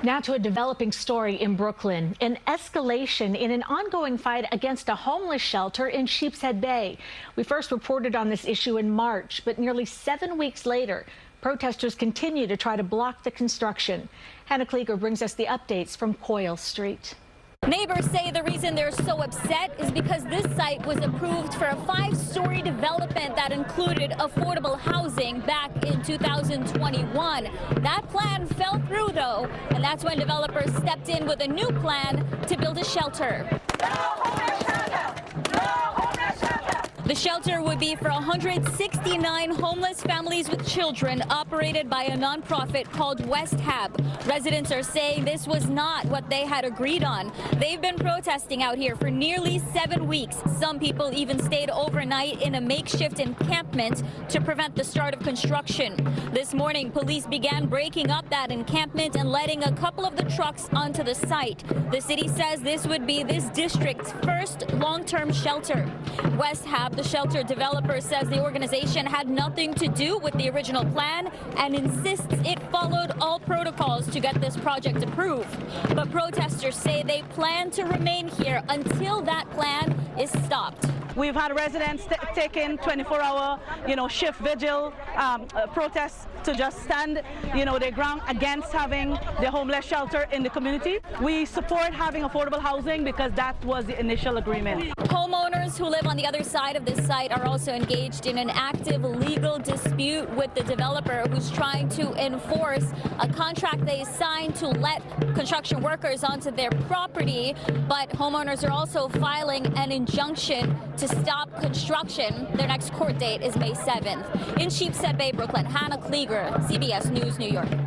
Now to a developing story in Brooklyn, an escalation in an ongoing fight against a homeless shelter in Sheepshead Bay. We first reported on this issue in March, but nearly 7 weeks later, protesters continue to try to block the construction. Hannah Kliger brings us the updates from Coyle Street. Neighbors say the reason they're so upset is because this site was approved for a 5-story development that included affordable housing back in 2021. That plan fell through, though, and that's when developers stepped in with a new plan to build a shelter. The shelter would be for 169 homeless families with children, operated by a nonprofit called West Hab. Residents are saying this was not what they had agreed on. They've been protesting out here for nearly 7 weeks. Some people even stayed overnight in a makeshift encampment to prevent the start of construction. This morning, police began breaking up that encampment and letting a couple of the trucks onto the site. The city says this would be this district's first long-term shelter. West Hab, the shelter developer, says the organization had nothing to do with the original plan and insists it followed all protocols to get this project approved. But protesters say they plan to remain here until that plan is stopped. We've had residents taking 24-hour, shift vigil protests to just stand, their ground against having the homeless shelter in the community. We support having affordable housing because that was the initial agreement. Homeowners who live on the other side of this site are also engaged in an active legal dispute with the developer, who's trying to enforce a contract they signed to let construction workers onto their property. But homeowners are also filing an injunction to stop construction. Their next court date is May 7th. In Sheepshead Bay, Brooklyn, Hannah Kliger, CBS News New York.